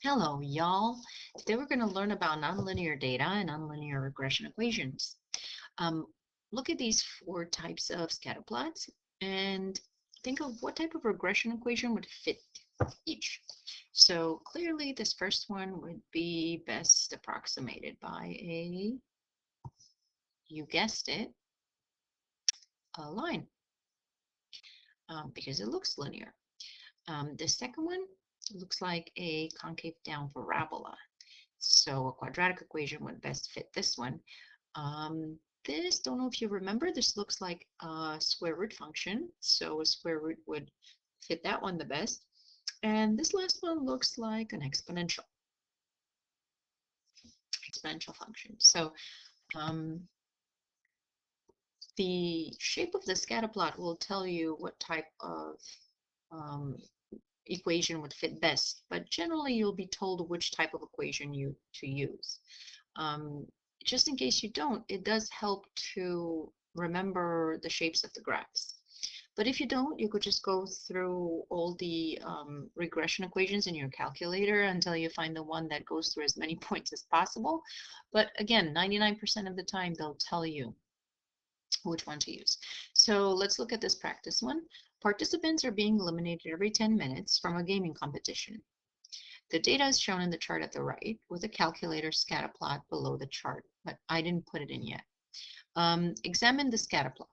Hello, y'all. Today we're going to learn about nonlinear data and nonlinear regression equations. Um, Look at these four types of scatter plots and think of what type of regression equation would fit each. So clearly this first one would be best approximated by you guessed it, a line, because it looks linear. The second one looks like a concave down parabola. So a quadratic equation would best fit this one. This, don't know if you remember, this looks like a square root function. So a square root would fit that one the best. And this last one looks like an exponential function. So the shape of the scatter plot will tell you what type of equation would fit best, but generally you'll be told which type of equation to use. Just in case you don't, it does help to remember the shapes of the graphs. But if you don't, you could just go through all the regression equations in your calculator until you find the one that goes through as many points as possible. But again, 99% of the time, they'll tell you which one to use. So let's look at this practice one. Participants are being eliminated every 10 minutes from a gaming competition. The data is shown in the chart at the right with a calculator scatter plot below the chart, but I didn't put it in yet. Examine the scatter plot.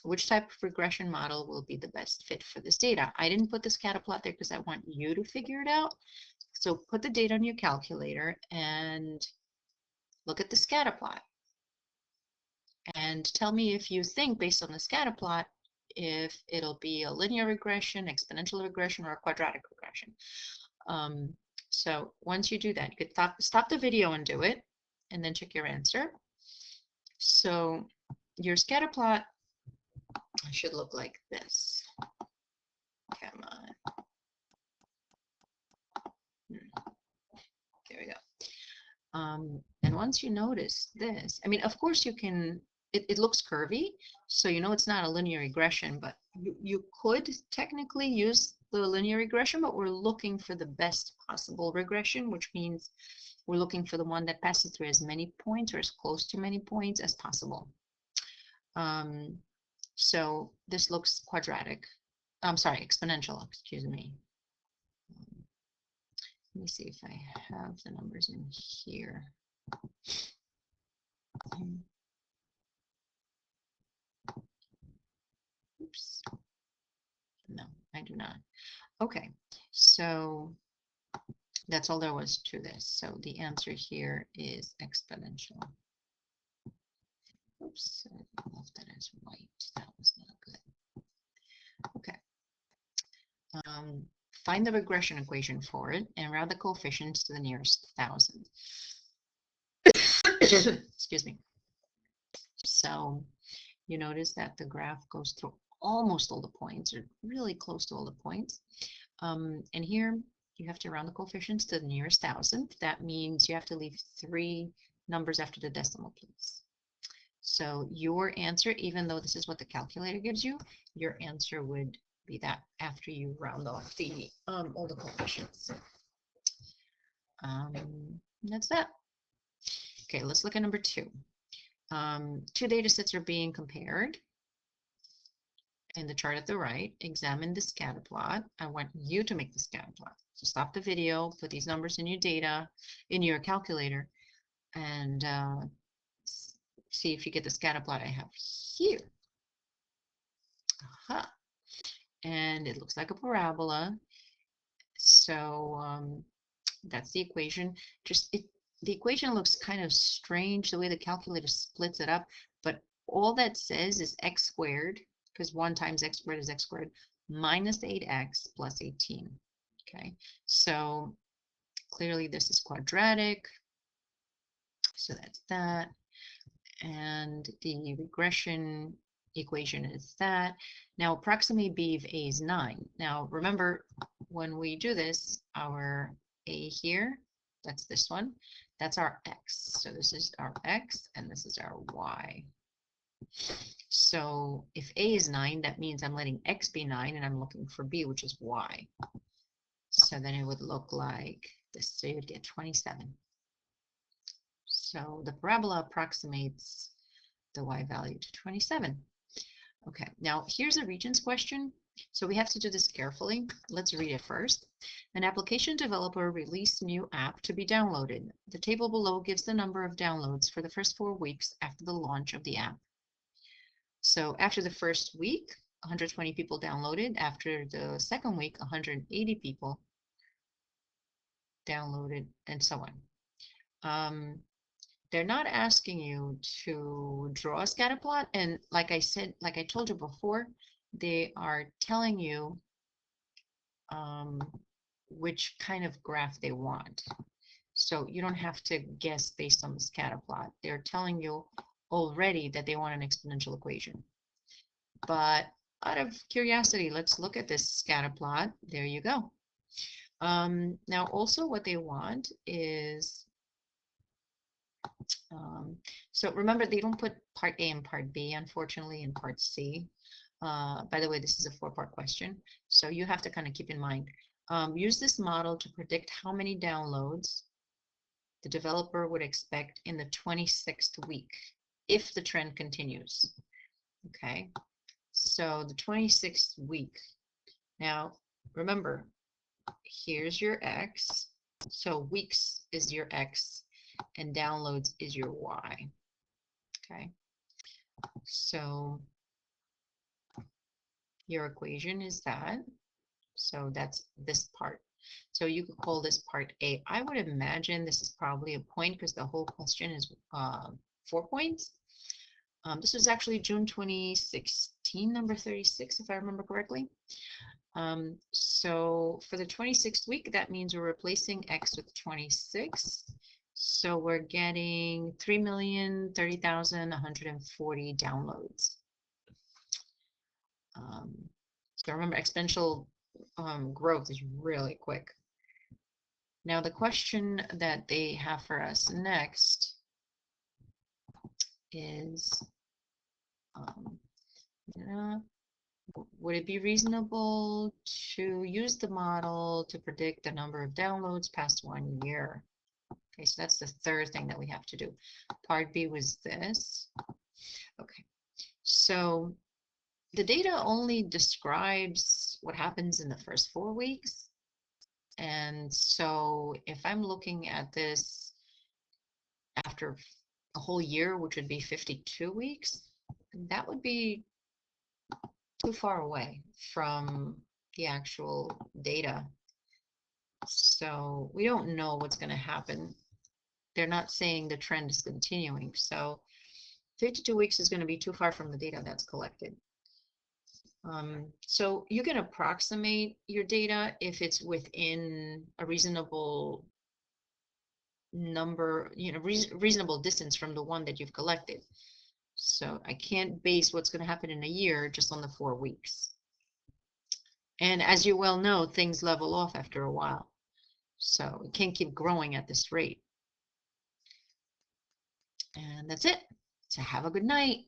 Which type of regression model will be the best fit for this data? I didn't put the scatter plot there because I want you to figure it out. So put the data on your calculator and look at the scatter plot. And tell me if you think, based on the scatter plot, if it'll be a linear regression, exponential regression, or a quadratic regression. So once you do that, you could stop the video and do it, and then check your answer. So your scatter plot should look like this. Come on. There we go. And once you notice this, I mean, of course you can, it looks curvy, so you know it's not a linear regression, but you could technically use the linear regression, but we're looking for the best possible regression, which means we're looking for the one that passes through as many points or as close to many points as possible. So this looks quadratic. I'm sorry, exponential, excuse me. Let me see if I have the numbers in here. Oops. No, I do not. Okay, so that's all there was to this. So the answer here is exponential. Oops, I left that as white. That was not good. Okay. Find the regression equation for it and round the coefficients to the nearest 1,000. Excuse me. So you notice that the graph goes through almost all the points, or really close to all the points. And here you have to round the coefficients to the nearest 1,000th. That means you have to leave 3 numbers after the decimal place. So your answer, even though this is what the calculator gives you, your answer would be that after you round off the all the coefficients. That's that. Okay, let's look at number 2. 2 data sets are being compared. In the chart at the right, examine the scatter plot. I want you to make the scatter plot. So stop the video, put these numbers in your data, in your calculator, and see if you get the scatter plot I have here. Aha. And it looks like a parabola. So that's the equation. The equation looks kind of strange the way the calculator splits it up, but all that says is x squared, because 1 times x squared is x squared, minus 8x plus 18. Okay, so clearly this is quadratic. So that's that. And the regression equation is that. Now approximate b of a is 9. Now remember, when we do this, our a here, that's this one, that's our x. So this is our x and this is our y. So if a is 9, that means I'm letting x be 9 and I'm looking for b, which is y. So then it would look like this. So you'd get 27. So the parabola approximates the y value to 27. Okay, now here's a Regents question. So we have to do this carefully. Let's read it first. An application developer released a new app to be downloaded. The table below gives the number of downloads for the first 4 weeks after the launch of the app. So after the first week, 120 people downloaded. After the second week, 180 people downloaded, and so on. They're not asking you to draw a scatter plot, and like I said, like I told you before, they are telling you which kind of graph they want. So you don't have to guess based on the scatter plot. They're telling you already that they want an exponential equation. But out of curiosity, let's look at this scatter plot. There you go. Now also what they want is, so remember, they don't put part A and part B, unfortunately, in part C. By the way, this is a 4-part question, so you have to kind of keep in mind. Use this model to predict how many downloads the developer would expect in the 26th week if the trend continues. Okay, so the 26th week. Now, remember, here's your X. So weeks is your X and downloads is your Y. Okay, so your equation is that. So that's this part. So you could call this part A. I would imagine this is probably a point because the whole question is 4 points. This was actually June 2016, number 36, if I remember correctly. So for the 26th week, that means we're replacing X with 26. So we're getting 3,030,140 downloads. So remember, exponential growth is really quick. Now the question that they have for us next is, would it be reasonable to use the model to predict the number of downloads past 1 year? Okay, so that's the third thing that we have to do. Part B was this. Okay, so the data only describes what happens in the first 4 weeks. And so if I'm looking at this after a whole year, which would be 52 weeks, that would be too far away from the actual data. So we don't know what's going to happen. They're not saying the trend is continuing. So 52 weeks is going to be too far from the data that's collected. So you can approximate your data if it's within a reasonable number, reasonable distance from the one that you've collected. So I can't base what's going to happen in a year just on the 4 weeks. And as you well know, things level off after a while. So it can't keep growing at this rate. And that's it. So have a good night.